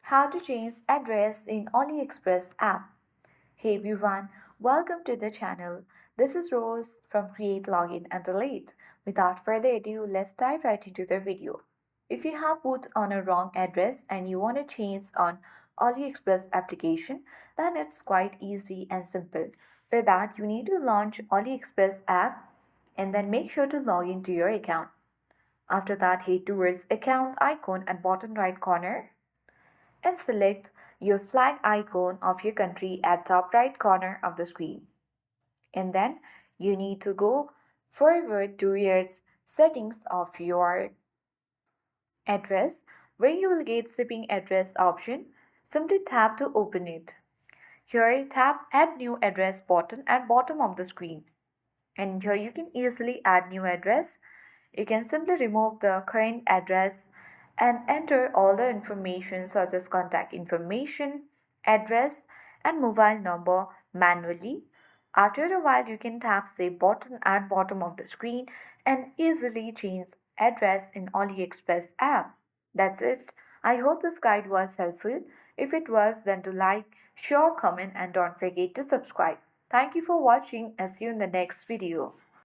How to change address in AliExpress app. Hey everyone, welcome to the channel. This is Rose from Create Login and Delete. Without further ado, let's dive right into the video. If you have put on a wrong address and you want to change on AliExpress application, then it's quite easy and simple. For that, you need to launch AliExpress app and then make sure to log into your account. After that, head towards account icon at bottom right corner and select your flag icon of your country at top right corner of the screen. And then you need to go forward to your settings of your address where you will get shipping address option. Simply tap to open it. Here tap add new address button at bottom of the screen. And here you can easily add new address. You can simply remove the current address and enter all the information such as contact information, address and mobile number manually. After a while you can tap save button at bottom of the screen and easily change address in AliExpress app. That's it. I hope this guide was helpful. If it was, then to like, share, comment and don't forget to subscribe. Thank you for watching and see you in the next video.